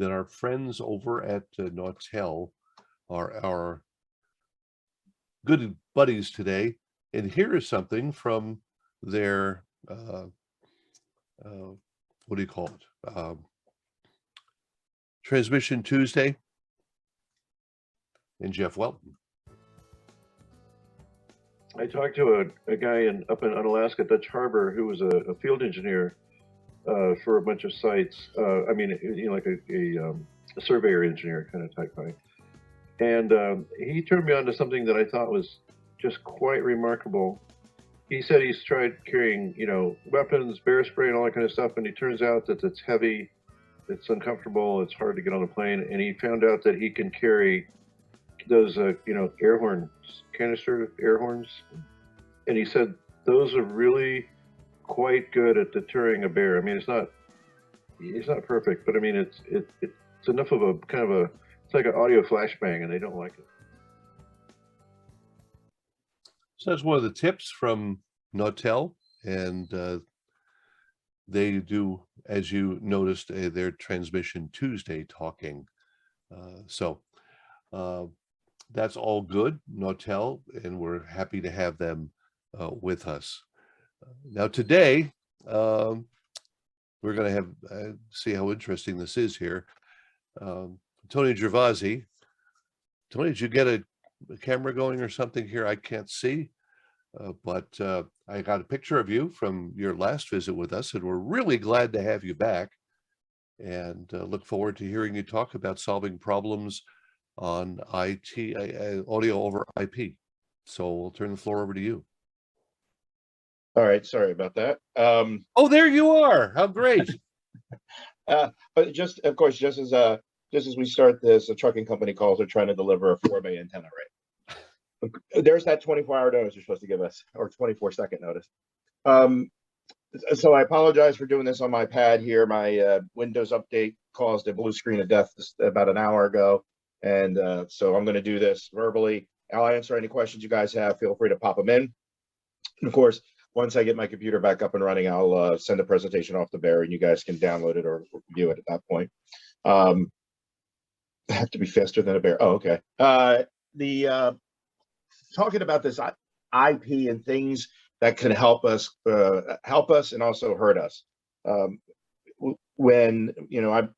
that our friends over at Nautel are our good buddies today. And here is something from their, what do you call it? Transmission Tuesday. And Jeff Welton. I talked to a guy up in Alaska, Dutch Harbor, who was a field engineer for a bunch of sites. I mean, you know, like a surveyor engineer kind of type guy. And he turned me on to something that I thought was just quite remarkable. He said he's tried carrying, you know, weapons, bear spray, and all that kind of stuff, and it turns out that it's heavy, it's uncomfortable, it's hard to get on the plane, and he found out that he can carry those, you know, air horns, canister air horns, and he said those are really quite good at deterring a bear. I mean, it's not perfect, but I mean, it's enough of a kind of a, it's like an audio flashbang, and they don't like it. So that's one of the tips from Nautel, and they do, as you noticed, their Transmission Tuesday talking. That's all good, Nautel, and we're happy to have them with us. Now today, we're going to have see how interesting this is here. Tony Gervasi. Tony, did you get a camera going or something here? I can't see, but I got a picture of you from your last visit with us, and we're really glad to have you back, and look forward to hearing you talk about solving problems on IT, audio over IP. So we'll turn the floor over to you. All right, sorry about that. Oh, there you are. How great. But just, of course, just as we start this, a trucking company calls are trying to deliver a 4-bay antenna, right? There's that 24-hour notice you're supposed to give us, or 24-second notice. So I apologize for doing this on my pad here. My Windows update caused a blue screen of death about an hour ago. And so I'm going to do this verbally. I'll answer any questions you guys have. Feel free to pop them in. And of course, once I get my computer back up and running, I'll send the presentation off to Barry, and you guys can download it or view it at that point. I have to be faster than a bear. Oh, okay. Talking about this IP and things that can help us and also hurt us. When, you know,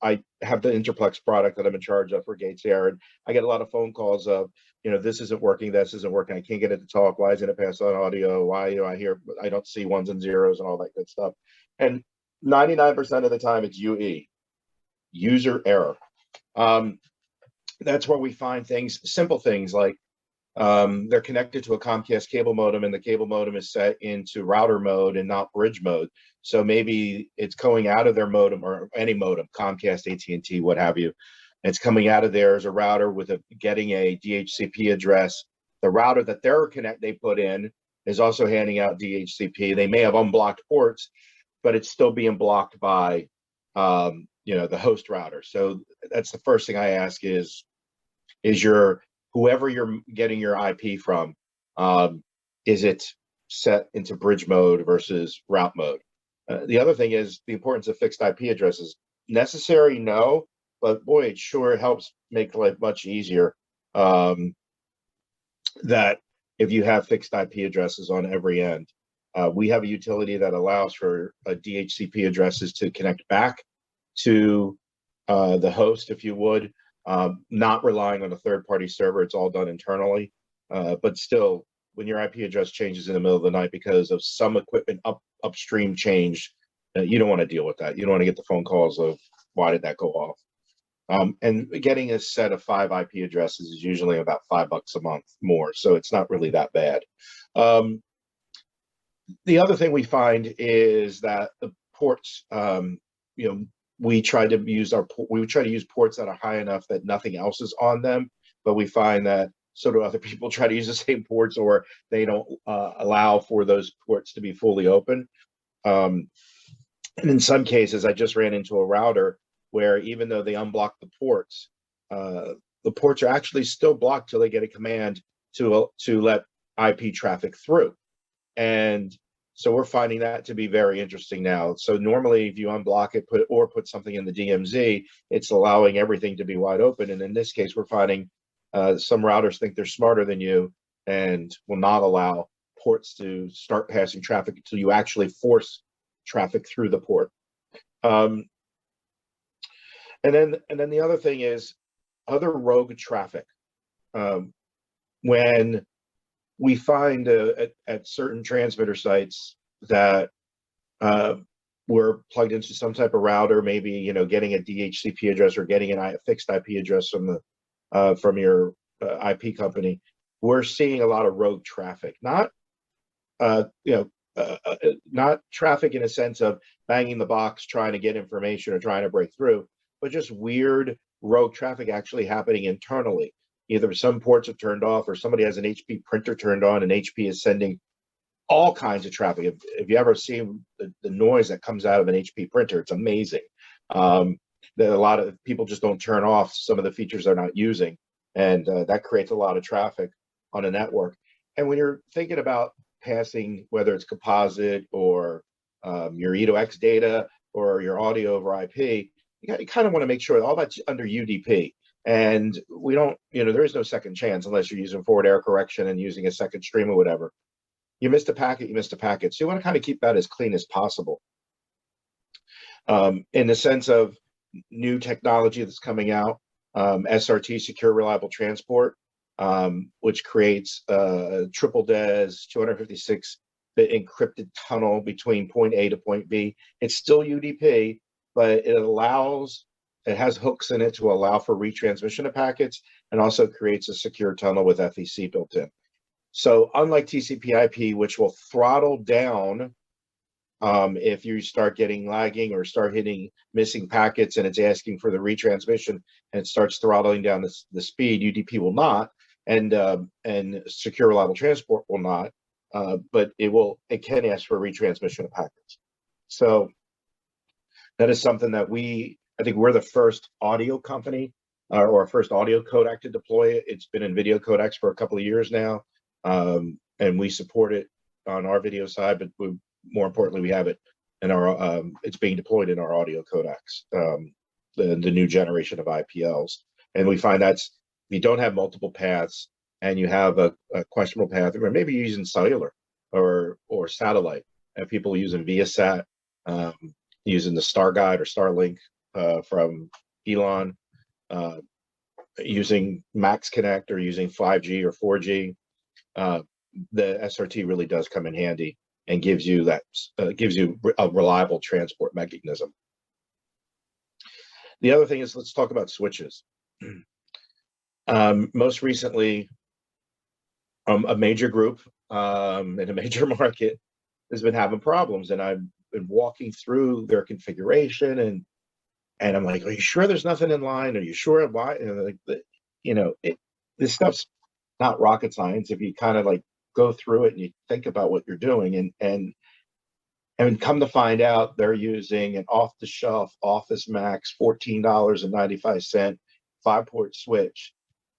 I have the Interplex product that I'm in charge of for Gates Air, and I get a lot of phone calls of, you know, this isn't working, this isn't working, I can't get it to talk, why isn't it pass on audio, why do I don't see ones and zeros and all that good stuff. And 99% of the time it's UE, user error. That's where we find things, simple things like they're connected to a Comcast cable modem, and the cable modem is set into router mode and not bridge mode. So maybe it's going out of their modem, or any modem, Comcast, AT&T, what have you. It's coming out of there as a router with getting a DHCP address. The router that they put in is also handing out DHCP. They may have unblocked ports, but it's still being blocked by you know, the host router. So that's the first thing I ask is whoever you're getting your IP from, is it set into bridge mode versus route mode? The other thing is the importance of fixed IP addresses. Necessary, no, but boy, it sure helps make life much easier. That if you have fixed IP addresses on every end, we have a utility that allows for DHCP addresses to connect back to the host, if you would. Not relying on a third-party server, it's all done internally. But still, when your IP address changes in the middle of the night because of some equipment upstream changed, you don't want to deal with that. You don't want to get the phone calls of why did that go off. And getting a set of 5 IP addresses is usually about $5 a month more, so it's not really that bad. The other thing we find is that the ports, you know, we try to use ports that are high enough that nothing else is on them, but we find that so do other people try to use the same ports, or they don't allow for those ports to be fully open. And in some cases, I just ran into a router where even though they unblock the ports are actually still blocked till they get a command to let IP traffic through. And So we're finding that to be very interesting now. So normally if you unblock it, put something in the DMZ, it's allowing everything to be wide open. And in this case, we're finding some routers think they're smarter than you and will not allow ports to start passing traffic until you actually force traffic through the port. And then the other thing is other rogue traffic. When we find at certain transmitter sites that we're plugged into some type of router, maybe, you know, getting a DHCP address or getting a fixed IP address from your IP company, we're seeing a lot of rogue traffic. Not not traffic in a sense of banging the box trying to get information or trying to break through, but just weird rogue traffic actually happening internally. Either some ports are turned off or somebody has an HP printer turned on and HP is sending all kinds of traffic. If you ever see the noise that comes out of an HP printer, it's amazing. That a lot of people just don't turn off some of the features they're not using, and that creates a lot of traffic on a network. And when you're thinking about passing, whether it's composite or your E2X data or your audio over IP, you kind of want to make sure all that's under UDP. And we don't, you know, there is no second chance unless you're using forward error correction and using a second stream or whatever. You missed a packet, you missed a packet. So you want to kind of keep that as clean as possible. In the sense of new technology that's coming out, SRT, Secure Reliable Transport, which creates a triple DES 256-bit encrypted tunnel between point A to point B. It's still UDP, but it has hooks in it to allow for retransmission of packets, and also creates a secure tunnel with FEC built in. So unlike TCP/IP, which will throttle down if you start getting lagging or start hitting missing packets and it's asking for the retransmission and it starts throttling down the speed, UDP will not, and Secure Reliable Transport will not, but it can ask for retransmission of packets. So that is something that I think we're the first audio company or first audio codec to deploy it. It's been in video codecs for a couple of years now, and we support it on our video side, but more importantly, we have it in our, it's being deployed in our audio codecs, the new generation of IPLs. And we find that's, if you don't have multiple paths and you have a questionable path, or maybe you're using cellular or satellite, and people using Viasat, using the Starguide or Starlink from Elon, using Max Connect or using 5G or 4G, the SRT really does come in handy and gives you a reliable transport mechanism. The other thing is, let's talk about switches. Most recently, a major group in a major market has been having problems, and I've been walking through their configuration, and I'm like, are you sure there's nothing in line? Are you sure why? And like, you know, this stuff's not rocket science if you kind of like go through it and you think about what you're doing, and come to find out they're using an off-the-shelf Office Max $14.95 5-port switch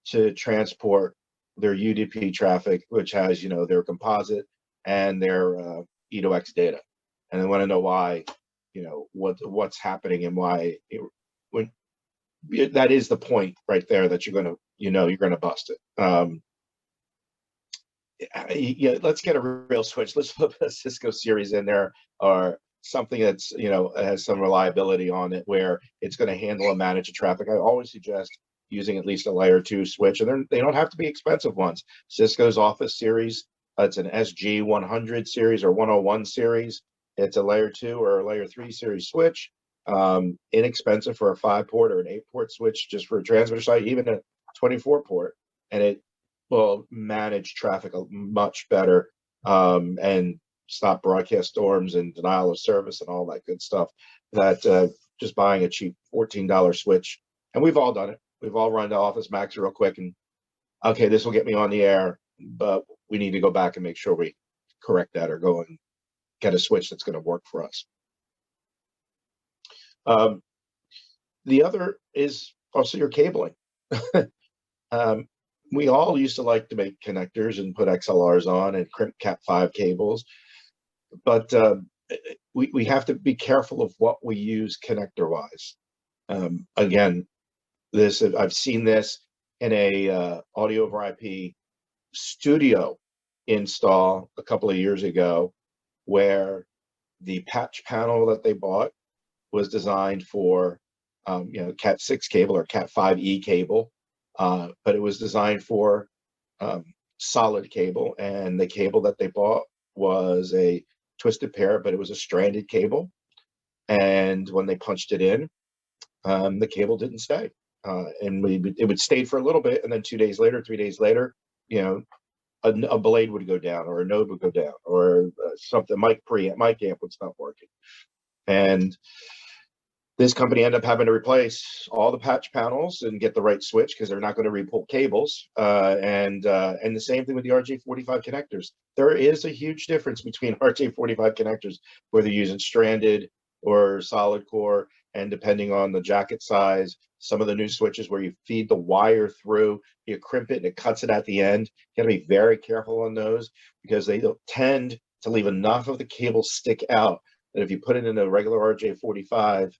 to transport their UDP traffic, which has, you know, their composite and their E2X data. And I want to know why, you know, what's happening and why that is the point right there that you're going to bust it. Yeah, let's get a real switch. Let's put a Cisco series in there, or something that's, you know, has some reliability on it where it's going to handle and manage the traffic. I always suggest using at least a layer 2 switch, and they don't have to be expensive ones. Cisco's Office series, it's an SG100 series or 101 series. It's a layer 2 or a layer 3 series switch. Inexpensive for a 5-port or an 8-port switch, just for a transmitter site, even a 24-port, and it will manage traffic much better, and stop broadcast storms and denial of service and all that good stuff that just buying a cheap $14 switch. And we've all done it. We've all run to Office Max real quick and, okay, this will get me on the air, but we need to go back and make sure we correct that or go and get a switch that's going to work for us. The other is also your cabling. We all used to like to make connectors and put XLRs on and crimp Cat5 cables. but we have to be careful of what we use connector wise. Again, I've seen this in a audio over IP studio install a couple of years ago, where the patch panel that they bought was designed for Cat 6 cable or Cat 5e cable, but it was designed for solid cable, and the cable that they bought was a twisted pair, but it was a stranded cable, and when they punched it in, the cable didn't stay, and it would stay for a little bit, and then 2 days later, 3 days later, a blade would go down, or a node would go down, or something, mic amp would stop working. And this company ended up having to replace all the patch panels and get the right switch, because they're not going to repull cables. And the same thing with the Rj45 connectors. There is a huge difference between Rj45 connectors, whether you're using stranded or solid core, and depending on the jacket size, some of the new switches where you feed the wire through, you crimp it and it cuts it at the end. You got to be very careful on those, because they don't tend to leave enough of the cable stick out that if you put it in a regular Rj45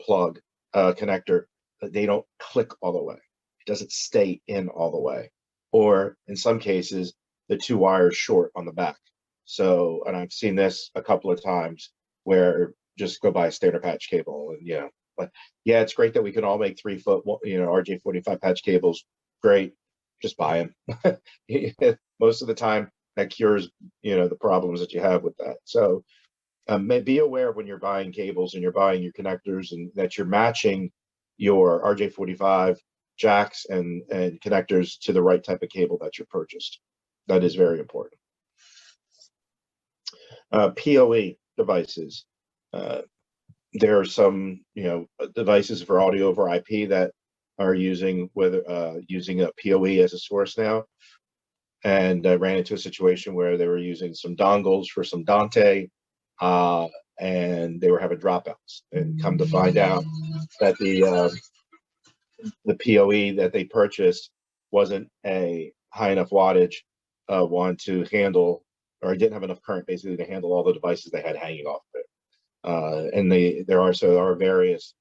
plug connector, they don't click all the way. It doesn't stay in all the way, or in some cases the two wires short on the back. So, and I've seen this a couple of times, where just go buy a standard patch cable, and but yeah, it's great that we can all make 3 foot Rj45 patch cables. Great, just buy them. Most of the time that cures the problems that you have with that. So be aware when you're buying cables and you're buying your connectors, and that you're matching your Rj45 jacks and connectors to the right type of cable that you purchased. That is very important. PoE devices. There are some devices for audio over IP that are using a PoE as a source now. And I ran into a situation where they were using some dongles for some Dante, and they were having dropouts. And come to find out that the PoE that they purchased wasn't a high enough wattage one to handle, or didn't have enough current basically to handle all the devices they had hanging off of it. And there are various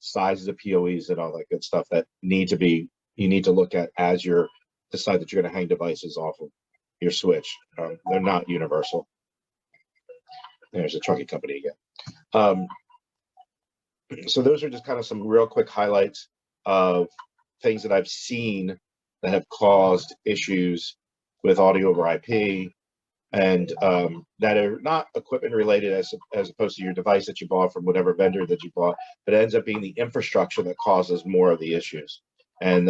sizes of PoEs and all that good stuff that you need to look at as you decide that you're going to hang devices off of your switch. They're not universal. There's a trucking company again. So those are just kind of some real quick highlights of things that I've seen that have caused issues with audio over IP, and that are not equipment related as opposed to your device that you bought from whatever vendor that you bought, but it ends up being the infrastructure that causes more of the issues. And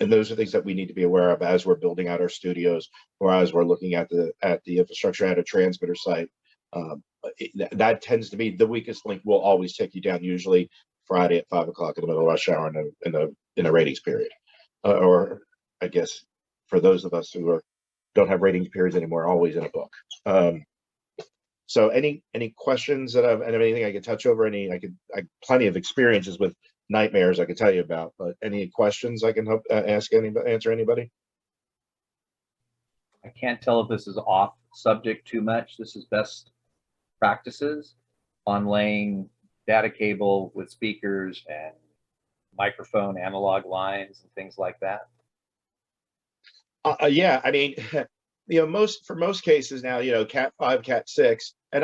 those are things that we need to be aware of as we're building out our studios, or as we're looking at the infrastructure at a transmitter site. That tends to be the weakest link. Will always take you down, usually Friday at 5 o'clock in the middle of rush hour in a ratings period, or I guess for those of us who don't have ratings periods anymore, always in a book. So any questions and anything I can touch over? I plenty of experiences with nightmares I could tell you about, but any questions I can help answer anybody? I can't tell if this is off subject too much. This is best practices on laying data cable with speakers and microphone analog lines and things like that. Yeah, I mean, for most cases now, Cat 5, Cat 6, and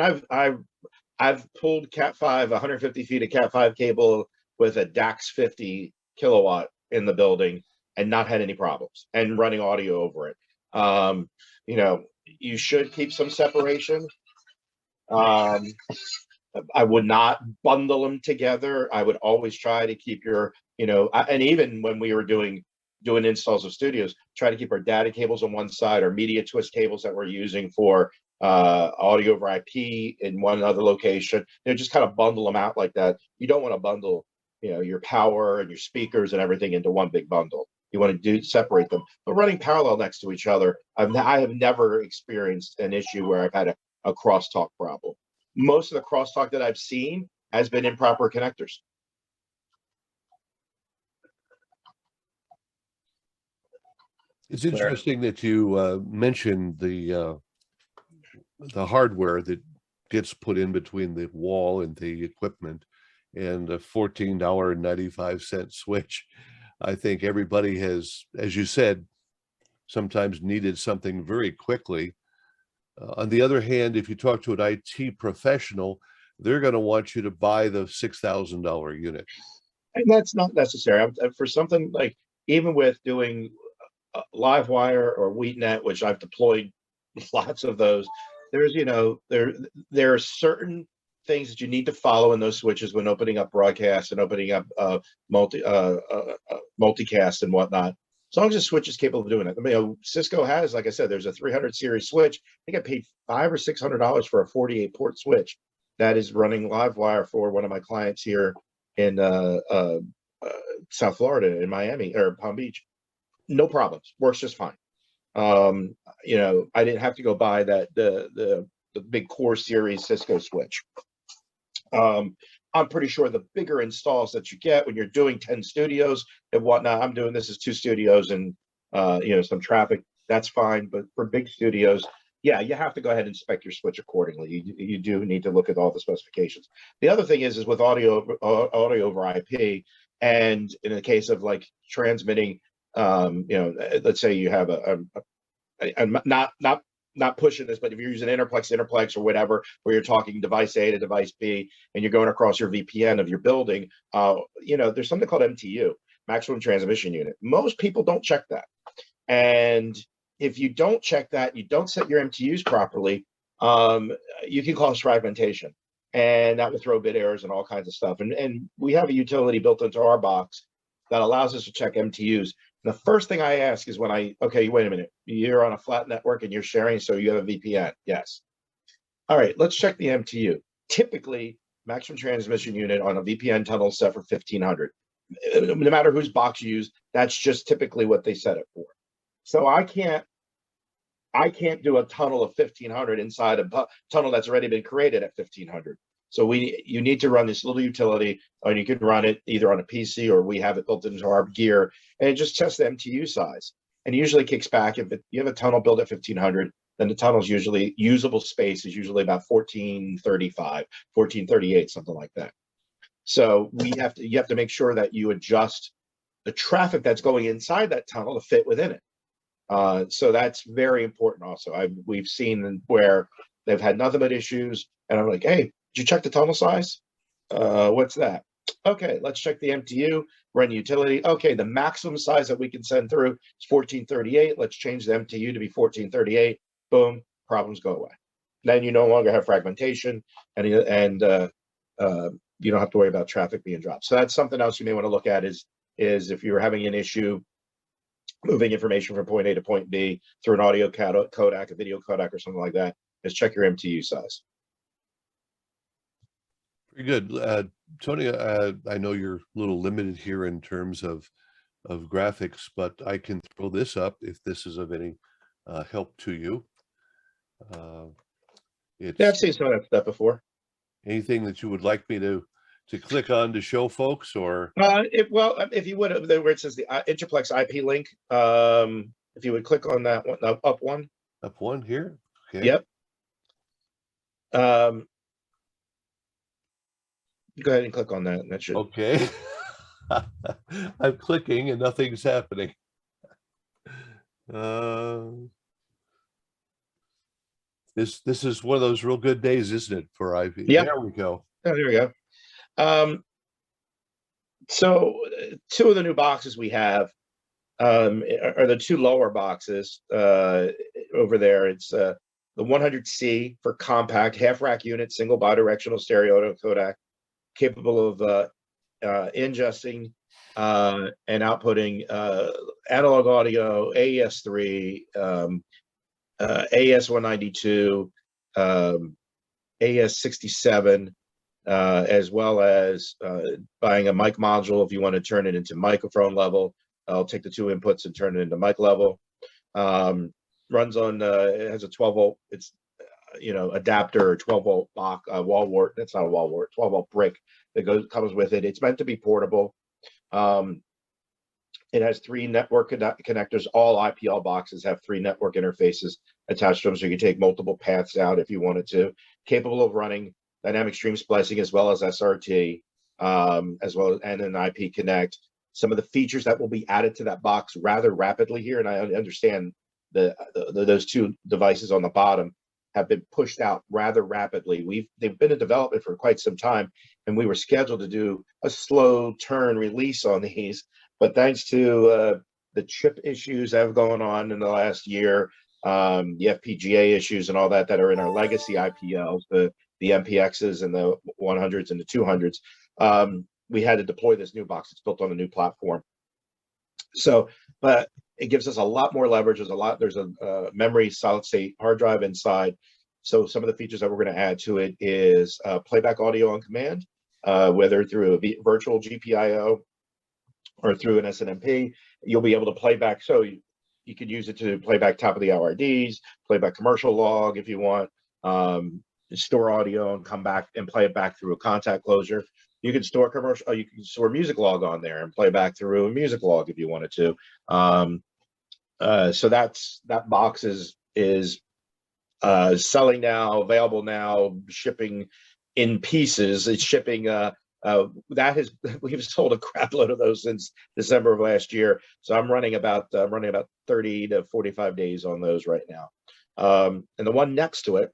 I've pulled Cat 5 150 feet of Cat 5 cable with a DAX 50 kilowatt in the building and not had any problems, and running audio over it. You should keep some separation. I would not bundle them together. I would always try to keep and even when we were doing installs of studios, try to keep our data cables on one side, our media twist cables that we're using for audio over IP in one other location. Just kind of bundle them out like that. You don't want to bundle, your power and your speakers and everything into one big bundle. You want to separate them, but running parallel next to each other. I have never experienced an issue where I've had a crosstalk problem. Most of the crosstalk that I've seen has been improper connectors. It's interesting that you mentioned the hardware that gets put in between the wall and the equipment, and a $14.95 switch. I think everybody has, as you said, sometimes needed something very quickly. On the other hand, if you talk to an IT professional, they're going to want you to buy the $6,000 unit. And that's not necessary. For something like, even with doing Livewire or WheatNet, which I've deployed lots of those, there's, there are certain things that you need to follow in those switches when opening up broadcast and opening up multicast and whatnot. As long as the switch is capable of doing it. I mean, Cisco has, like I said, there's a 300 series switch. I think I paid $500 or $600 for a 48 port switch that is running Livewire for one of my clients here in South Florida, in Miami or Palm Beach. No problems, works just fine. I didn't have to go buy the big core series Cisco switch. I'm pretty sure the bigger installs that you get when you're doing 10 studios and whatnot, I'm doing this as 2 studios and some traffic, that's fine. But for big studios, yeah, you have to go ahead and inspect your switch accordingly. You do need to look at all the specifications. The other thing is with audio over IP, and in the case of like transmitting, let's say you have I'm not pushing this, but if you're using interplex or whatever, where you're talking device A to device B and you're going across your VPN of your building, there's something called MTU, maximum transmission unit. Most people don't check that. And if you don't check that, you don't set your MTUs properly, you can cause fragmentation, and that will throw bit errors and all kinds of stuff. And we have a utility built into our box that allows us to check MTUs. The first thing I ask is okay, wait a minute, you're on a flat network and you're sharing, so you have a VPN. Yes. All right, let's check the MTU. Typically, maximum transmission unit on a VPN tunnel set for 1500. No matter whose box you use, that's just typically what they set it for. So I can't do a tunnel of 1500 inside a tunnel that's already been created at 1500. So you need to run this little utility, and you can run it either on a PC or we have it built into our gear, and it just tests the MTU size. And it usually kicks back. If you have a tunnel built at 1500, then the tunnel's usually, usable space is usually about 1435, 1438, something like that. So you have to make sure that you adjust the traffic that's going inside that tunnel to fit within it. So that's very important also. We've seen where they've had nothing but issues, and I'm like, hey, did you check the tunnel size? What's that? Okay, let's check the MTU, run the utility. Okay, the maximum size that we can send through is 1438. Let's change the MTU to be 1438. Boom, problems go away. Then you no longer have fragmentation, and you don't have to worry about traffic being dropped. So that's something else you may want to look at is if you're having an issue moving information from point A to point B through an audio codec, a video codec, or something like that, is check your MTU size. Very good. Tony, I know you're a little limited here in terms of graphics, but I can throw this up if this is of any help to you. I've seen some of that stuff before. Anything that you would like me to click on to show folks, or? If you would, where it says the Interplex IP link, if you would click on that one, up one. Up one here? Okay. Yep. Go ahead and click on that. And that should. Okay. I'm clicking and nothing's happening. This is one of those real good days, isn't it, for IP? Yep. There we go. Oh, there we go. So 2 of the new boxes we have are the 2 lower boxes over there. It's the 100C for compact half rack unit, single bidirectional stereo codec, capable of ingesting and outputting analog audio, AES-3, AES-192, AES-67, as well as buying a mic module if you want to turn it into microphone level. I'll take the 2 inputs and turn it into mic level. Runs on, it has a 12 volt, it's adapter, or 12 volt box, wall wart. That's not a wall wart, 12 volt brick that comes with it. It's meant to be portable. It has 3 network connectors. All IPL boxes have 3 network interfaces attached to them, so you can take multiple paths out if you wanted to. Capable of running dynamic stream splicing as well as SRT, as well as and an IP Connect. Some of the features that will be added to that box rather rapidly here, and I understand those two devices on the bottom have been pushed out rather rapidly. They've been in development for quite some time, and we were scheduled to do a slow turn release on these, but thanks to the chip issues that have gone on in the last year, the FPGA issues and all that are in our legacy IPLs, the MPXs and the 100s and the 200s, we had to deploy this new box. It's built on a new platform. So, but it gives us a lot more leverage. There's a memory solid state hard drive inside. So some of the features that we're going to add to it is playback audio on command, whether through a virtual GPIO or through an SNMP. You'll be able to play back. So you could use it to play back top of the hour IDs, play back commercial log if you want, store audio and come back and play it back through a contact closure. You can store commercial, you can store music log on there and play back through a music log if you wanted to. So that box is selling now, available now, shipping in pieces. It's shipping. We've sold a crap load of those since December of last year. So I'm running about 30 to 45 days on those right now. And the one next to it,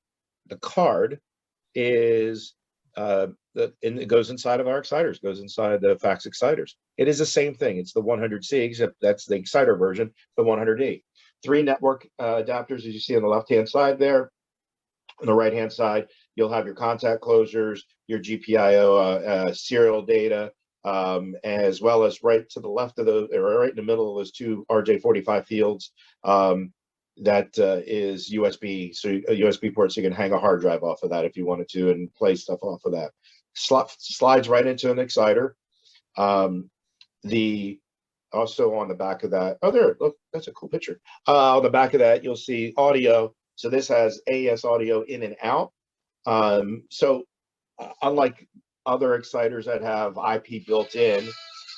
the card, is it goes inside of our exciters, goes inside the fax exciters. It is the same thing. It's the 100C, except that's the exciter version, the 100E. 3 network adapters, as you see on the left-hand side there. On the right-hand side, you'll have your contact closures, your GPIO serial data, as well as right to the left of those, or right in the middle of those 2 Rj45 fields. That is USB, so a USB port, so you can hang a hard drive off of that if you wanted to and play stuff off of that. Slides right into an exciter. Also on the back of that, look, that's a cool picture. On the back of that, you'll see audio. So this has AES audio in and out. So unlike other exciters that have IP built in,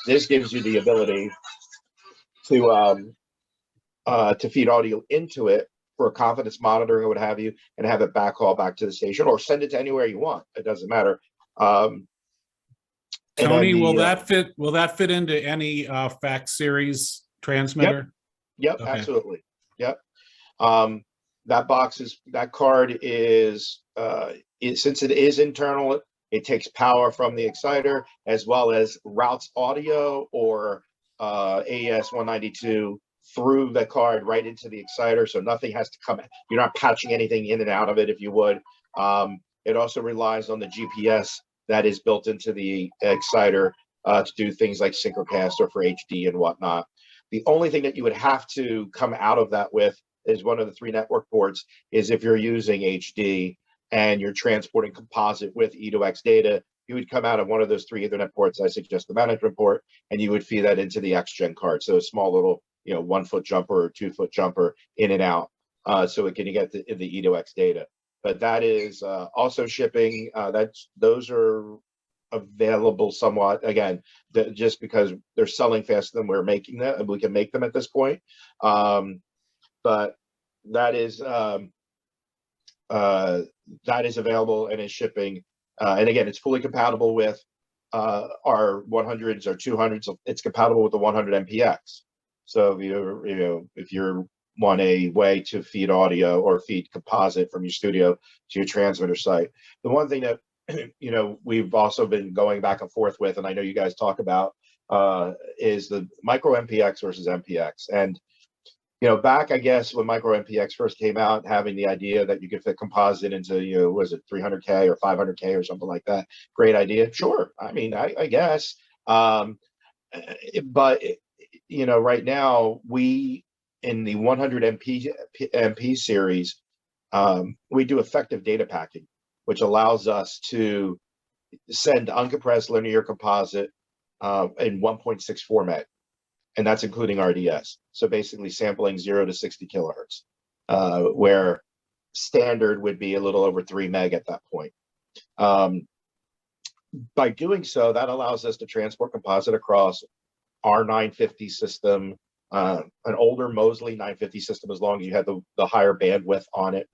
this gives you the ability to feed audio into it for a confidence monitoring or what have you, and have it backhaul back to the station or send it to anywhere you want. It doesn't matter. Tony, will that fit into any fax series transmitter? Yep, Okay. Absolutely. Yep. That card is since it is internal, it takes power from the exciter as well as routes audio or AES 192 through the card right into the exciter, so nothing has to come. You're not patching anything in and out of it if you would. It also relies on the GPS that is built into the exciter to do things like Synchronocast or for HD and whatnot. The only thing that you would have to come out of that with is one of the 3 network ports, is if you're using HD and you're transporting composite with E2X data, you would come out of one of those 3 Ethernet ports. I suggest the management port, and you would feed that into the XGen card. So a small little, 1-foot jumper or 2-foot jumper in and out, so it can get the E2X data. But that is also shipping. Those are available somewhat, again, just because they're selling faster than we're making them, and we can make them at this point. But that is available and is shipping. And again, it's fully compatible with our 100s or 200s. It's compatible with the 100 MPX. So if you want a way to feed audio or feed composite from your studio to your transmitter site, the one thing that we've also been going back and forth with, and I know you guys talk about, is the micro MPX versus MPX. And back, I guess, when micro MPX first came out, having the idea that you could fit composite into, was it 300K or 500K or something like that? Great idea. Sure. I mean, I guess. But right now, we, in the 100 MP series, we do effective data packing, which allows us to send uncompressed linear composite in 1.6 format. And that's including RDS. So basically sampling 0 to 60 kilohertz, where standard would be a little over 3 meg at that point. By doing so, that allows us to transport composite across our 950 system, an older Mosley 950 system, as long as you had the higher bandwidth on it,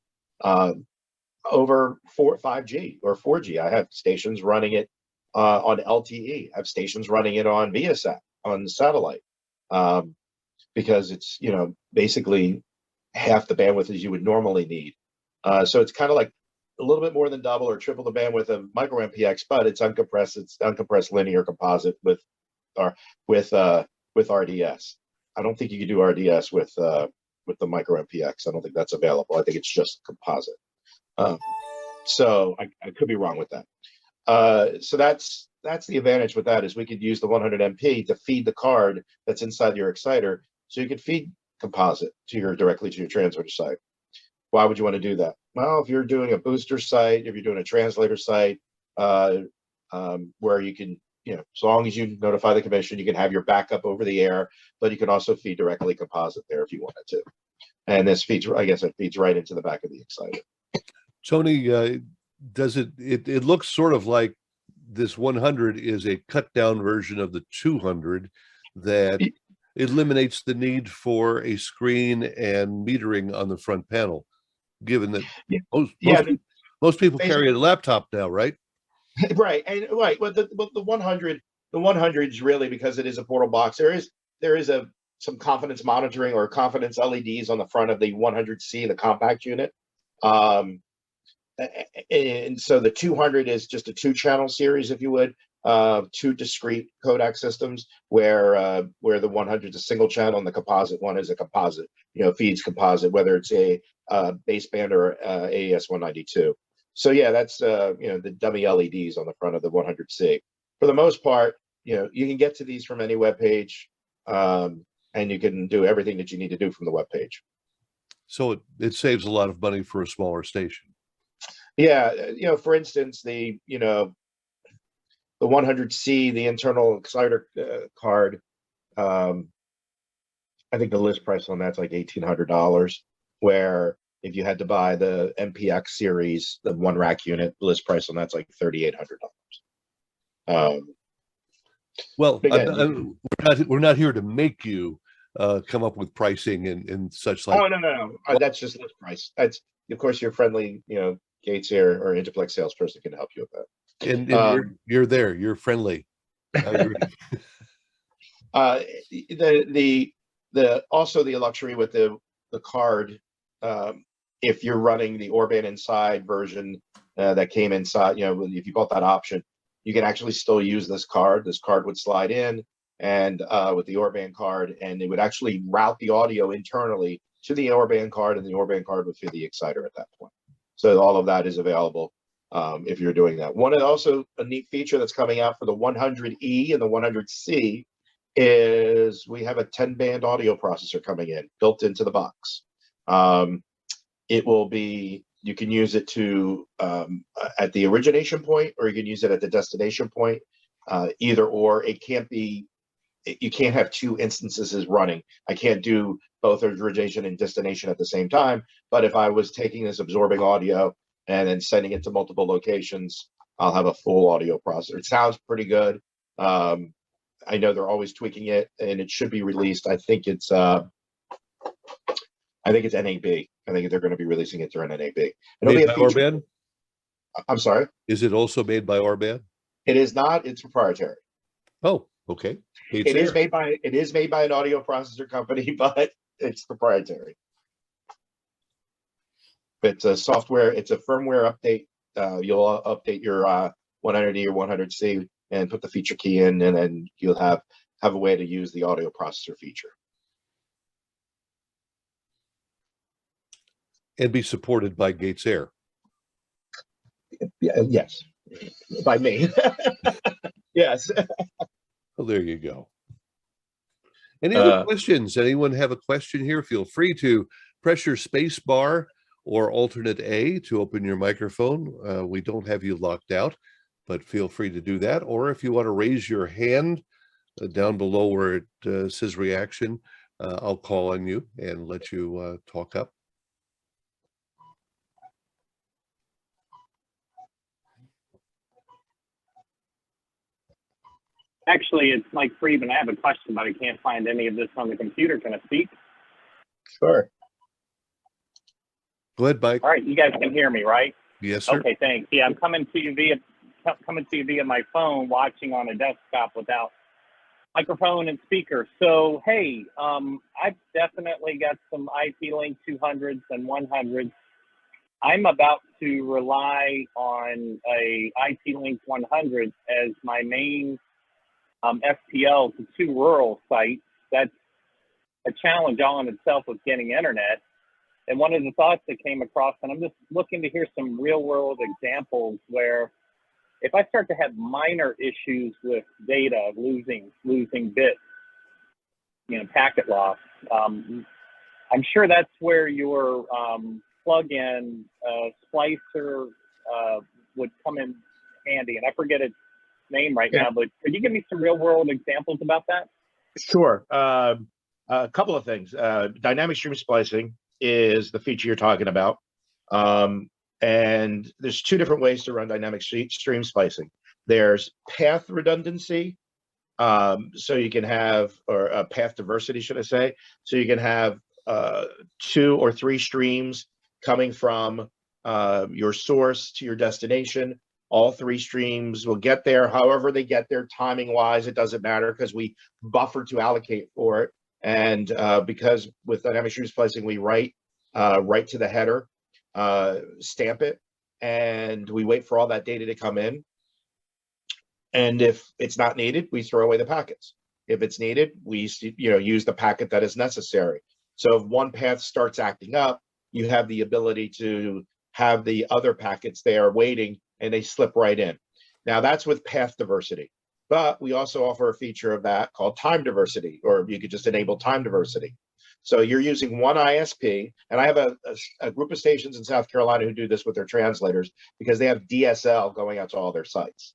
over 5G or 4G. I have stations running it on LTE. I have stations running it on Viasat, on satellite, because it's, you know, basically half the bandwidth as you would normally need. So it's kind of like a little bit more than double or triple the bandwidth of micro MPX, but it's uncompressed. It's uncompressed linear composite with RDS. I don't think you can do RDS with the micro MPX. I don't think that's available. I think it's just composite. So I could be wrong with that. So that's the advantage with that, is we could use the 100 MP to feed the card that's inside your exciter, so you could feed composite directly to your transmitter site. Why would you want to do that? Well, if you're doing a booster site, if you're doing a translator site, where you can, you know, as long as you notify the commission, you can have your backup over the air, but you can also feed directly composite there if you wanted to. And this feeds, I guess, it feeds right into the back of the exciter. Tony, does it looks sort of like this 100 is a cut down version of the 200 that eliminates the need for a screen and metering on the front panel, given that most people carry a laptop now, right? Right. And right. Well, the 100 is really, because it is a portal box. There is some confidence monitoring or confidence LEDs on the front of the 100C, the compact unit. And so the 200 is just a 2-channel series, if you would, 2 discrete codec systems, where the 100 is a single channel and the composite one is a composite, you know, feeds composite, whether it's a baseband or AES 192. So yeah, that's you know, the dummy LEDs on the front of the 100C. For the most part, you know, you can get to these from any web page, and you can do everything that you need to do from the web page. So it saves a lot of money for a smaller station. Yeah, you know, for instance, the 100C, the internal exciter card, I think the list price on that's like $1,800. Where if you had to buy the MPX series, the 1 rack unit, the list price on that's like $3,800. Well, again, we're not here to make you come up with pricing and such like. Oh no. That's just list price. That's, of course, your friendly, you know, Gates here or Interplex salesperson can help you with that. And you're there. You're friendly. I agree. The also the luxury with the card, if you're running the Orban Inside version that came inside, you know, if you bought that option, you can actually still use this card. This card would slide in, and with the Orban card, and it would actually route the audio internally to the Orban card, and the Orban card would feed the exciter at that point. So all of that is available if you're doing that. Also a neat feature that's coming out for the 100E and the 100C is we have a 10-band audio processor coming in, built into the box. It will be, you can use it to at the origination point, or you can use it at the destination point. Either or. It can't be, you can't have 2 instances running. I can't do both origination and destination at the same time. But if I was taking this absorbing audio and then sending it to multiple locations, I'll have a full audio processor. It sounds pretty good. I know they're always tweaking it, and it should be released. I think it's NAB. I think they're going to be releasing it during NAB. Made by Orban? I'm sorry? Is it also made by Orban? It is not. It's proprietary. Oh, okay. It is made by an audio processor company, but it's proprietary. It's a software. It's a firmware update. You'll update your 100E or 100C and put the feature key in, and then you'll have a way to use the audio processor feature. And be supported by Gates Air. Yeah, yes, by me. Yes. Well, there you go. Any other questions? Anyone have a question here? Feel free to press your space bar or alternate A to open your microphone. We don't have you locked out, but feel free to do that. Or if you want to raise your hand down below where it says reaction, I'll call on you and let you talk up. Actually, it's Mike Friedman. I have a question, but I can't find any of this on the computer. Can I speak? Sure. Go ahead, Mike. All right, you guys can hear me, right? Yes, sir. Okay, thanks. Yeah, I'm coming to you via my phone, watching on a desktop without microphone and speaker. So, hey, I've definitely got some IP Link 200s and 100s. I'm about to rely on a IP Link 100 as my main FPL to 2 rural sites. That's a challenge all in itself with getting internet. And one of the thoughts that came across, and I'm just looking to hear some real world examples where if I start to have minor issues with data, losing bits, packet loss, I'm sure that's where your plug-in Splicer would come in handy. And I forget its name right now, but could you give me some real world examples about that? Sure. A couple of things. Dynamic stream splicing is the feature you're talking about. And there's 2 different ways to run dynamic stream splicing. There's path redundancy. So you can have, or path diversity, should I say. So you can have 2 or 3 streams coming from your source to your destination. All 3 streams will get there. However they get there, timing wise, it doesn't matter because we buffer to allocate for it. And because with dynamic stream splicing, we write to the header, stamp it, and we wait for all that data to come in. And if it's not needed, we throw away the packets. If it's needed, we use the packet that is necessary. So if one path starts acting up, you have the ability to have the other packets there waiting, and they slip right in. Now that's with path diversity. But we also offer a feature of that called time diversity, or you could just enable time diversity. So you're using one ISP, and I have a group of stations in South Carolina who do this with their translators because they have DSL going out to all their sites.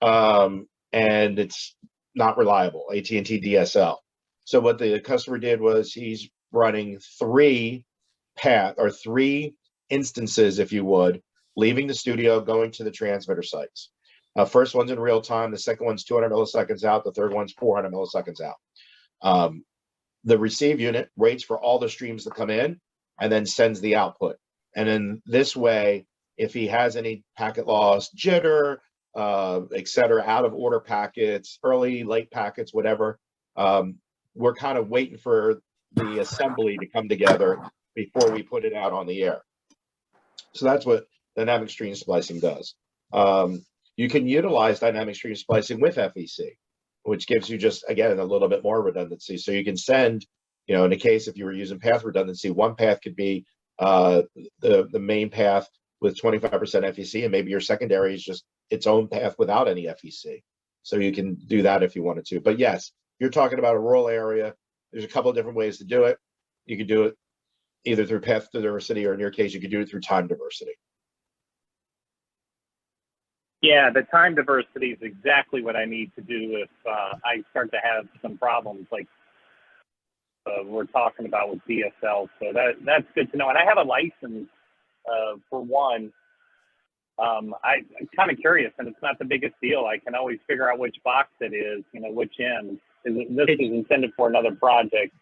And it's not reliable, AT&T DSL. So what the customer did was he's running 3 instances, if you would, leaving the studio, going to the transmitter sites. First one's in real time. The second one's 200 milliseconds out. The third one's 400 milliseconds out. The receive unit waits for all the streams that come in and then sends the output. And in this way, if he has any packet loss, jitter, etc., out of order packets, early, late packets, whatever, we're kind of waiting for the assembly to come together before we put it out on the air. So that's what dynamic stream splicing does. You can utilize dynamic stream splicing with FEC, which gives you just, again, a little bit more redundancy. So you can send, in the case if you were using path redundancy, one path could be the main path with 25% FEC, and maybe your secondary is just its own path without any FEC. So you can do that if you wanted to. But yes, you're talking about a rural area. There's a couple of different ways to do it. You could do it either through path diversity, or in your case, you could do it through time diversity. Yeah, the time diversity is exactly what I need to do if I start to have some problems like we're talking about with DSL. So that's good to know. And I have a license for one. I'm kind of curious, and it's not the biggest deal. I can always figure out which box it is, which end. This is intended for another project.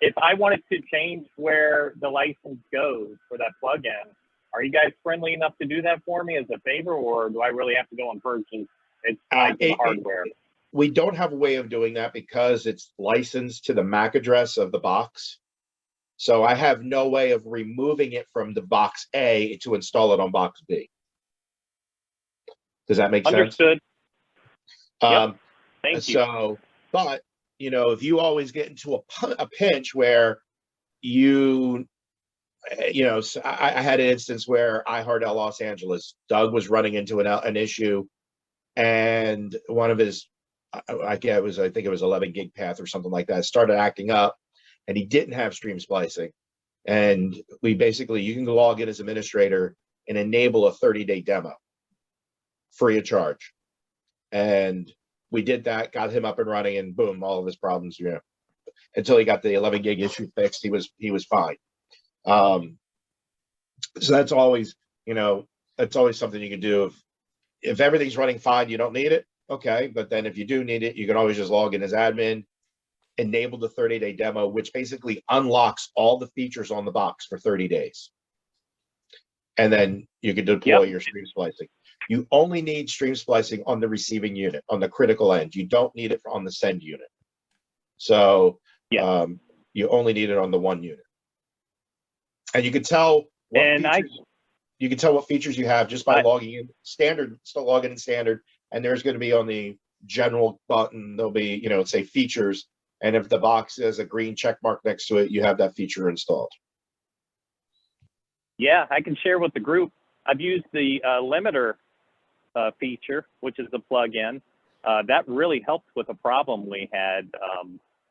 If I wanted to change where the license goes for that plugin, are you guys friendly enough to do that for me as a favor, or do I really have to go and purchase hardware? We don't have a way of doing that because it's licensed to the MAC address of the box. So I have no way of removing it from the box A to install it on box B. Does that make sense? Understood. Yep. Thank you. So, but, if you always get into a pinch where so I had an instance where I heard out Los Angeles, Doug was running into an issue, and one of his, I think it was 11 gig path or something like that, started acting up, and he didn't have stream splicing. And you can log in as administrator and enable a 30-day demo free of charge. And we did that, got him up and running, and boom, all of his problems, until he got the 11 gig issue fixed, he was fine. So that's always, that's always something you can do. If everything's running fine, you don't need it. Okay, but then if you do need it, you can always just log in as admin, enable the 30-day demo, which basically unlocks all the features on the box for 30 days. And then you can deploy your stream splicing. You only need stream splicing on the receiving unit, on the critical end. You don't need it on the send unit. So you only need it on the one unit. And you can tell what you can tell what features you have just by logging in standard, still logging in standard. And there's going to be on the general button, there'll be, you know, say features. And if the box has a green check mark next to it, you have that feature installed. Yeah, I can share with the group. I've used the limiter feature, which is the plugin. That really helped with a problem we had,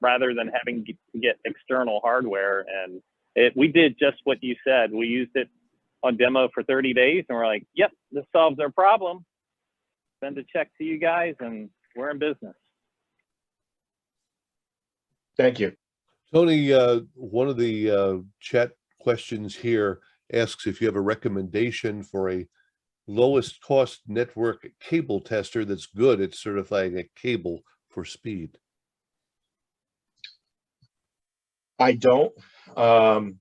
rather than having to get external hardware. And we did just what you said. We used it on demo for 30 days, and we're like, yep, this solves our problem. Send a check to you guys, and we're in business. Thank you. Tony, one of the chat questions here asks if you have a recommendation for a lowest cost network cable tester that's good at certifying a cable for speed. I don't. The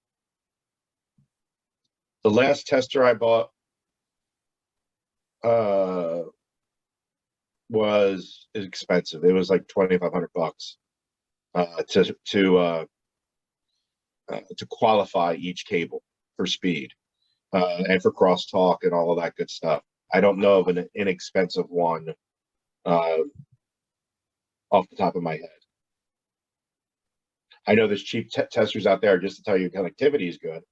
last tester I bought was expensive. It was like $2,500 to qualify each cable for speed and for crosstalk and all of that good stuff. I don't know of an inexpensive one off the top of my head. I know there's cheap testers out there just to tell you connectivity is good,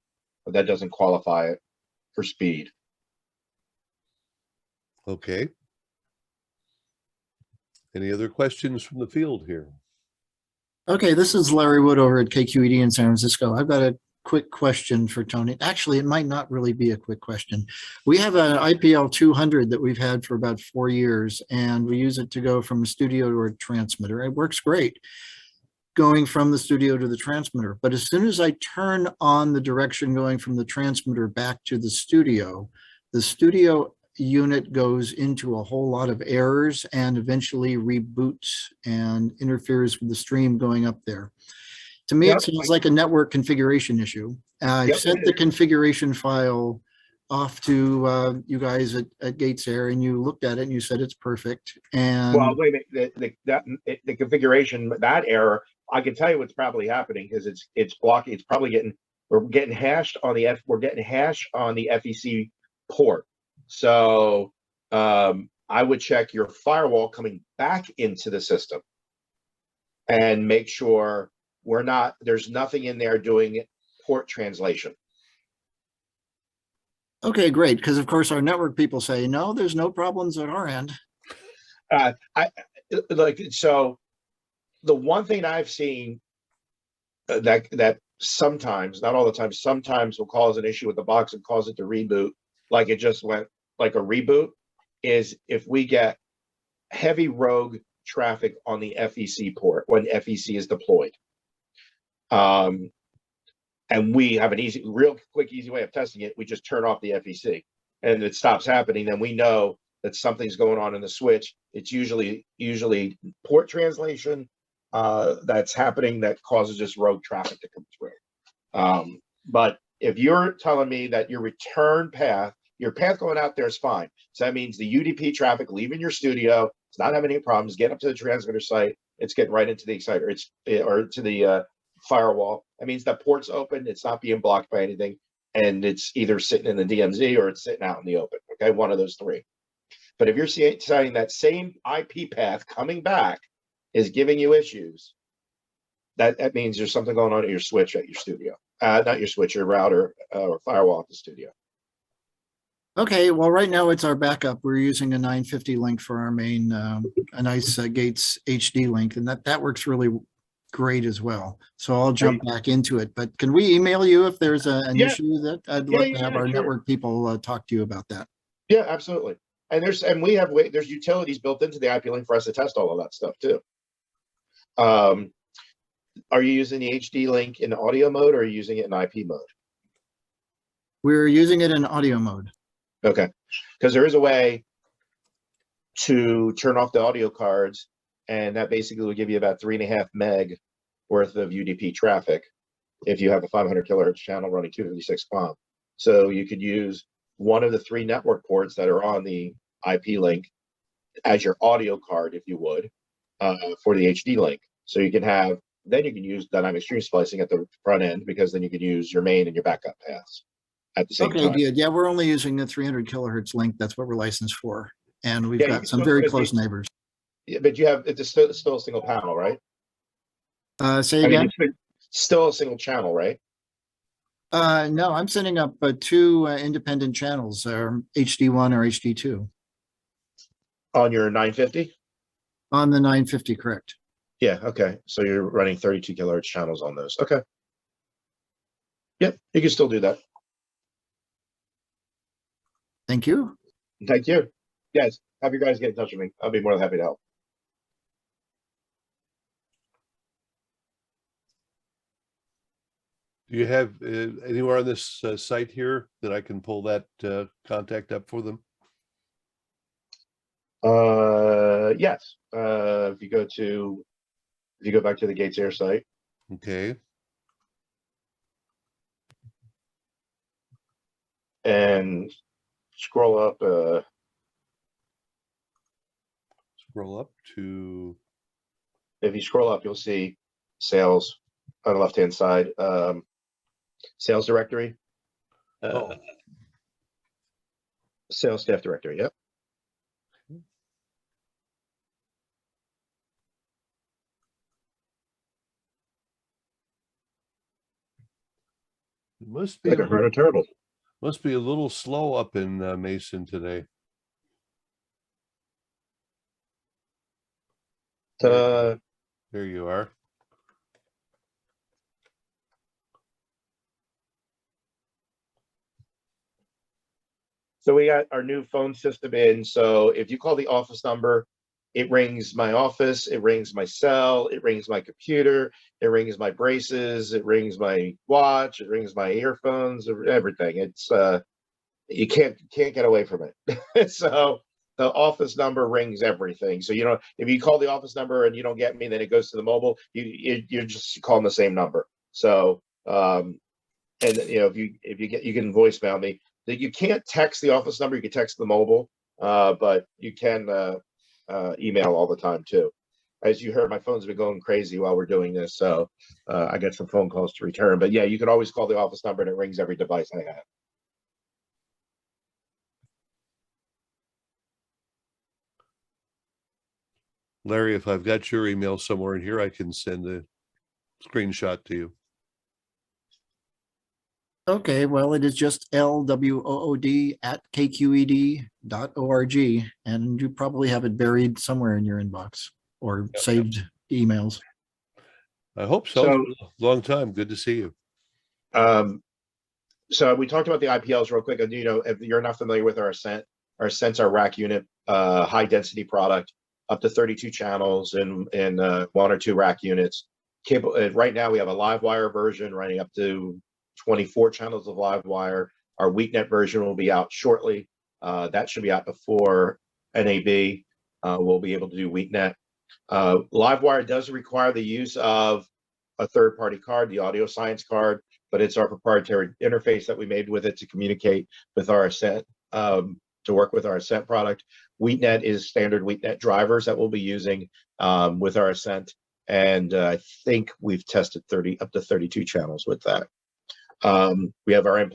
but that doesn't qualify it for speed. Okay. Any other questions from the field here? Okay, this is Larry Wood over at KQED in San Francisco. I've got a quick question for Tony. Actually, it might not really be a quick question. We have an IPL 200 that we've had for about 4 years, and we use it to go from a studio to a transmitter. It works great going from the studio to the transmitter. But as soon as I turn on the direction going from the transmitter back to the studio unit goes into a whole lot of errors and eventually reboots and interferes with the stream going up there. To me, it sounds like a network configuration issue. I've sent the configuration file off to you guys at Gates Air, and you looked at it and you said it's perfect. And well, wait a minute, the configuration, that error, I can tell you what's probably happening because it's blocking. It's probably we're getting hashed on the FEC port. So I would check your firewall coming back into the system and make sure there's nothing in there doing port translation. okay, great. Because of course our network people say, no, there's no problems at our end. So the one thing I've seen that sometimes, not all the time, sometimes will cause an issue with the box and cause it to reboot, like it just went like a reboot, is if we get heavy rogue traffic on the FEC port when FEC is deployed. And we have an real quick, easy way of testing it. We just turn off the FEC and it stops happening. Then we know that something's going on in the switch. It's usually port translation that's happening that causes this rogue traffic to come through. But if you're telling me that your return path, your path going out there is fine. So that means the UDP traffic leaving your studio, it's not having any problems, get up to the transmitter site, it's getting right into the exciter, or to the firewall. That means that port's open, it's not being blocked by anything, and it's either sitting in the DMZ or it's sitting out in the open, okay? One of those three. But if you're saying that same IP path coming back is giving you issues, that means there's something going on at your switch at your studio. Not your switch, your router or firewall at the studio. Okay, well, right now it's our backup. We're using a 950 link for our main, a nice Gates HD link, and that works really great as well. So I'll jump back into it. But can we email you if there's an issue that I'd love to have our network people talk to you about that? Yeah, absolutely. And there's utilities built into the IP link for us to test all of that stuff too. Are you using the HD link in audio mode or are you using it in IP mode? We're using it in audio mode. Okay, because there is a way to turn off the audio cards, and that basically will give you about 3.5 meg worth of UDP traffic if you have a 500 kilohertz channel running 256 QAM. So you could use one of the 3 network ports that are on the IP link as your audio card, if you would, for the HD link. So you can have, then you can use dynamic stream splicing at the front end, because then you could use your main and your backup paths at the same Okay, time. good. Yeah, we're only using the 300 kilohertz link. That's what we're licensed for. And we've Yeah, you got can some still very put it- close neighbors. Yeah, but you have, it's still a single panel, right? Say I mean, again? it's still a single channel, right? No, I'm setting up 2 independent channels, HD1 or HD2 On your 950? on the 950, correct? Yeah, okay. So you're running 32 kilohertz channels on those. Okay. Yep, you can still do that. Thank you. Thank you. Yes, have you guys get in touch with me. I'll be more than happy to help. Do you have anywhere on this site here that I can pull that contact up for them? Yes. If you go back to the Gates Air site, Okay. and scroll up, Scroll up to, if you scroll up, you'll see sales on the left-hand side, sales directory. oh, Sales staff directory, yep. it must be, Like a herd of turtles. must be a little slow up in Mason today. Ta-da. There you are. So we got our new phone system in. So if you call the office number, it rings my office, it rings my cell, it rings my computer, it rings my braces, it rings my watch, it rings my earphones, everything. It's you can't get away from it. So the office number rings everything. So you know, if you call the office number and you don't get me, then it goes to the mobile. You're just calling the same number. So and you know, if you can voicemail me. That you can't text the office number, you can text the mobile, but you can email all the time too. As you heard, my phone's been going crazy while we're doing this, so I get some phone calls to return. But yeah, you can always call the office number and it rings every device I have. Larry, if I've got your email somewhere in here, I can send a screenshot to you. Okay, well, it is just lwood@kqed.org, and you probably have it buried somewhere in your inbox or saved emails. I hope so. So- It's been a long time. Good to see you. So we talked about the IPLs real quick. And you know, if you're not familiar with our Ascent's our rack unit, high density product, up to 32 channels in 1 or 2 rack units. Cable. Right now we have a live wire version running up to 24 channels of live wire. Our WeakNet version will be out shortly. That should be out before NAB. We'll be able to do WeakNet. Livewire does require the use of a third-party card, the Audio Science card, but it's our proprietary interface that we made with it to communicate with our Ascent, to work with our Ascent product. WeakNet is standard WeakNet drivers that we'll be using with our Ascent, and I think we've tested up to 32 channels with that. We have our M+,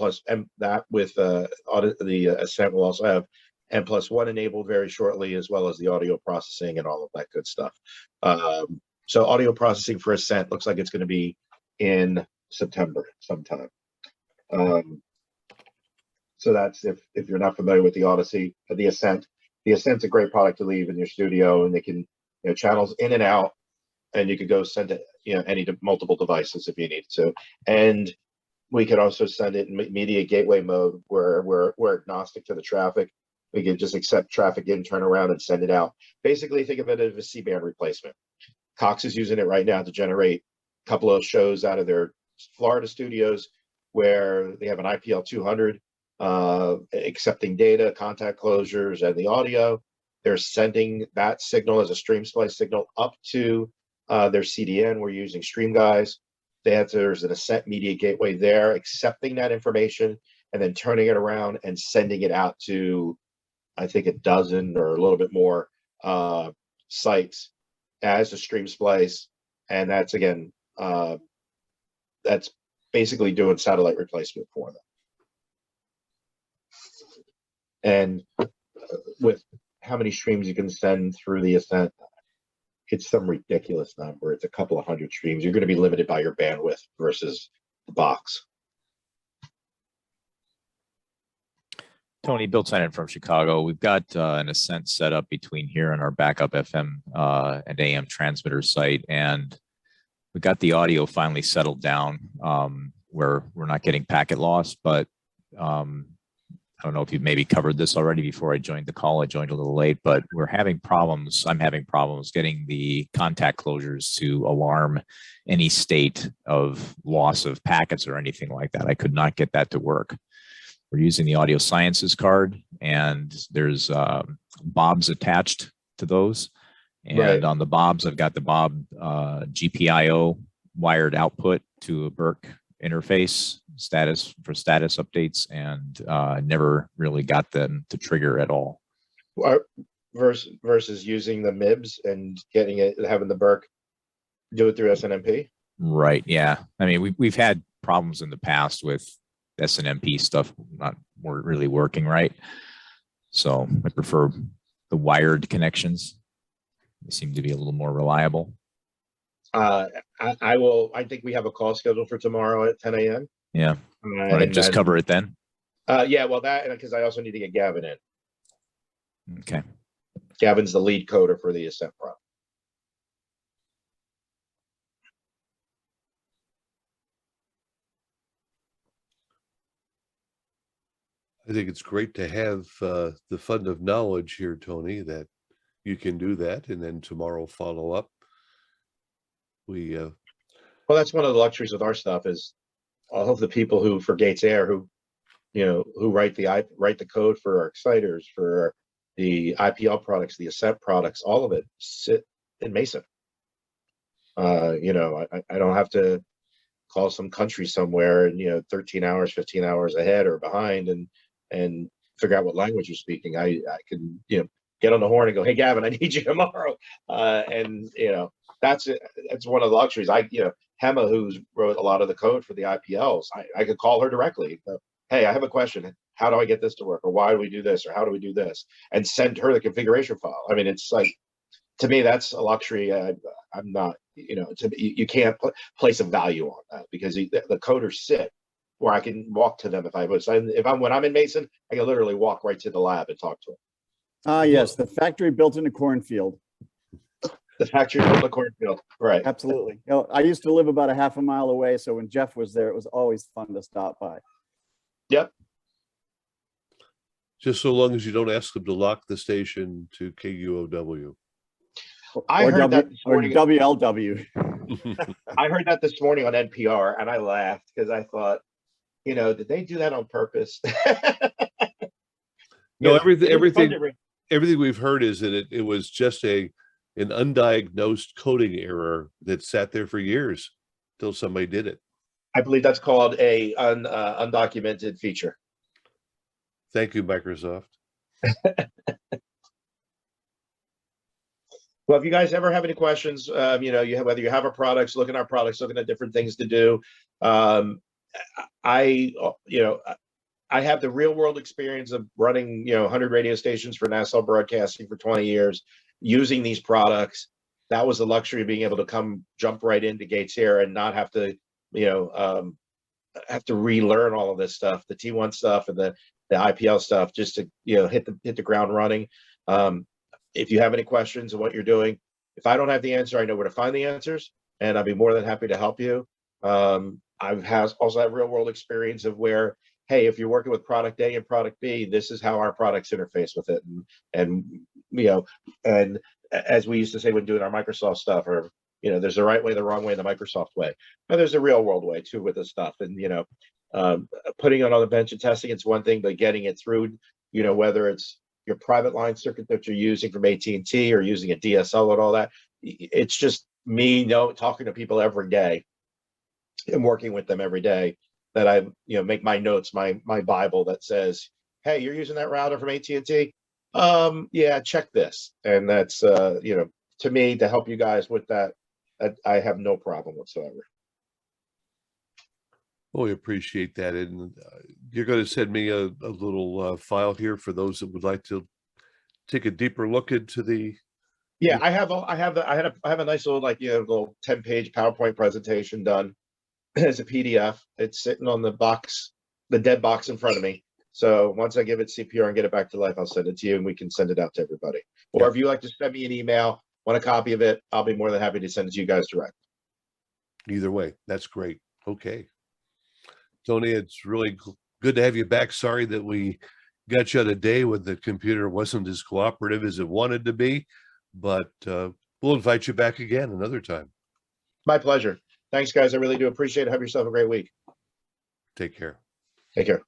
that with the Ascent will also have M+1 enabled very shortly, as well as the audio processing and all of that good stuff. So audio processing for Ascent looks like it's going to be in September sometime. So that's if you're not familiar with the Odyssey, the Ascent. The Ascent's a great product to leave in your studio, and they can, you know, channels in and out, and you could go send it, you know, any multiple devices if you need to. And we could also send it in media gateway mode, where we're agnostic to the traffic. We can just accept traffic in, turn around, and send it out. Basically, think of it as a C-band replacement. Cox is using it right now to generate a couple of shows out of their Florida studios, where they have an IPL 200 accepting data, contact closures, and the audio. they're sending that signal as a stream splice signal up to their CDN. We're using StreamGuys. There's an Ascent Media Gateway there, accepting that information and then turning it around and sending it out to, I think, a dozen or a little bit more sites as a stream splice. And that's, again, that's basically doing satellite replacement for them. And with how many streams you can send through the Ascent, it's some ridiculous number. It's a couple of hundred streams. You're going to be limited by your bandwidth versus the box. Tony, Bill Tennant from Chicago. We've got an Ascent set up between here and our backup FM and AM transmitter site, and we got the audio finally settled down where we're not getting packet loss. But I don't know if you've maybe covered this already before I joined the call. I joined a little late, but we're having problems. I'm having problems getting the contact closures to alarm any state of loss of packets or anything like that. I could not get that to work. We're using the Audio Sciences card, and there's bobs attached to those. And Right. on the bobs, I've got the bob GPIO wired output to a Burke interface status for status updates, and never really got them to trigger at all. Versus using the MIBs and getting it, having the Burke do it through SNMP. Right. Yeah. I mean, we've had problems in the past with SNMP stuff not really working right. So I prefer the wired connections. They seem to be a little more reliable. I think we have a call scheduled for tomorrow at 10 a.m. Yeah. Want to just cover it then? Yeah, well, that, because I also need to get Gavin in. Okay. Gavin's the lead coder for the Ascent Pro. I think it's great to have the fund of knowledge here, Tony, that you can do that, and then tomorrow follow up. Well, that's one of the luxuries with our stuff is all of the people who, for Gates Air, who, you know, who write the code for our exciters, for the IPL products, the Ascent products, all of it sit in Mason. You know, I don't have to call some country somewhere and, you know, 13 hours, 15 hours ahead or behind and figure out what language you're speaking. I can, you know, get on the horn and go, hey, Gavin, I need you tomorrow. And, you know, that's one of the luxuries. You know, Hema, who's wrote a lot of the code for the IPLs, I could call her directly. Hey, I have a question. How do I get this to work? Or why do we do this? Or how do we do this? And send her the configuration file. I mean, it's like, to me, that's a luxury. I'm not, you know, you can't place a value on that because the coders sit where I can walk to them if I was. When I'm in Mason, I can literally walk right to the lab and talk to them. Ah, yes, the factory built in a cornfield. The factory built in a cornfield, right? Absolutely. You know, I used to live about a half a mile away, so when Jeff was there, it was always fun to stop by. Yep. Just so long as you don't ask them to lock the station to KUOW. I heard that this morning. Or WLW. I heard that this morning on NPR, and I laughed because I thought, you know, did they do that on purpose? No, everything we've heard is that it was just an undiagnosed coding error that sat there for years till somebody did it. I believe that's called a undocumented feature. Thank you, Microsoft. Well, if you guys ever have any questions, you know, whether you have our products, looking at our products, looking at different things to do, I have the real world experience of running, you know, 100 radio stations for Nassau Broadcasting for 20 years, using these products. That was the luxury of being able to jump right into Gates Air and not have to, you know, have to relearn all of this stuff, the T1 stuff and the IPL stuff, just to, you know, hit the ground running. If you have any questions on what you're doing, if I don't have the answer, I know where to find the answers, and I'd be more than happy to help you. I've also had real world experience of where, hey, if you're working with product A and product B, this is how our products interface with it. And you know, and as we used to say when doing our Microsoft stuff, or, you know, there's the right way, the wrong way, and the Microsoft way. But there's a real world way too with this stuff. And, you know, putting it on the bench and testing, it's one thing, but getting it through, you know, whether it's your private line circuit that you're using from AT&T or using a DSL and all that. It's just me talking to people every day and working with them every day that I make my notes, my Bible that says, hey, you're using that router from AT&T? Yeah, check this. And that's to me, to help you guys with that, I have no problem whatsoever. Well, we appreciate that. And you're going to send me a little file here for those that would like to take a deeper look into the. Yeah, I have a nice little little 10-page PowerPoint presentation done as a PDF. It's sitting on the box, the dead box in front of me. So once I give it CPR and get it back to life, I'll send it to you and we can send it out to everybody. Or if you like to send me an email, want a copy of it, I'll be more than happy to send it to you guys direct. Either way, that's great. Okay. Tony, it's really good to have you back. Sorry that we got you on a day when the computer wasn't as cooperative as it wanted to be, but we'll invite you back again another time. My pleasure. Thanks, guys. I really do appreciate it. Have yourself a great week. Take care. Take care.